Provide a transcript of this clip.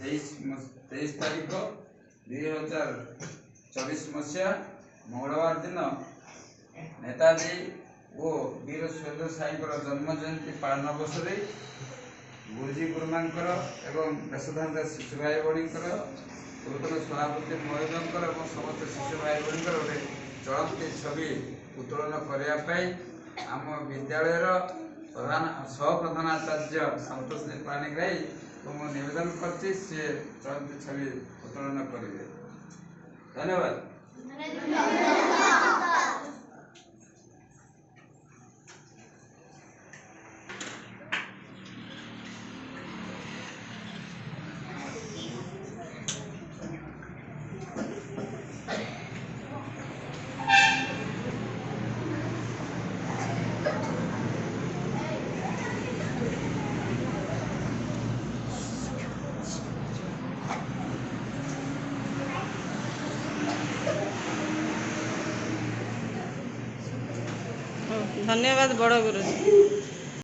23 तारीख 2024 मसीहा मंगलवार दिन नेताजी और वीर सुरेंद्र साई जन्म जयंती पालन अवसर गुरुजी गुरुमांकर एवं बेसधांत शिशु भाई भाई पूर्वतन सभापति महोदय समस्त शिशु भाई भाई गोटे चलती छवि उत्तोलन करने आम विद्यालय प्रधान सहप्रधानाचार्य संतोष पाणिग्राही तो मैं निवेदन करती सी चलती छवि उत्तोलन करेंगे। धन्यवाद। धन्यवाद बड़ गुरुजी।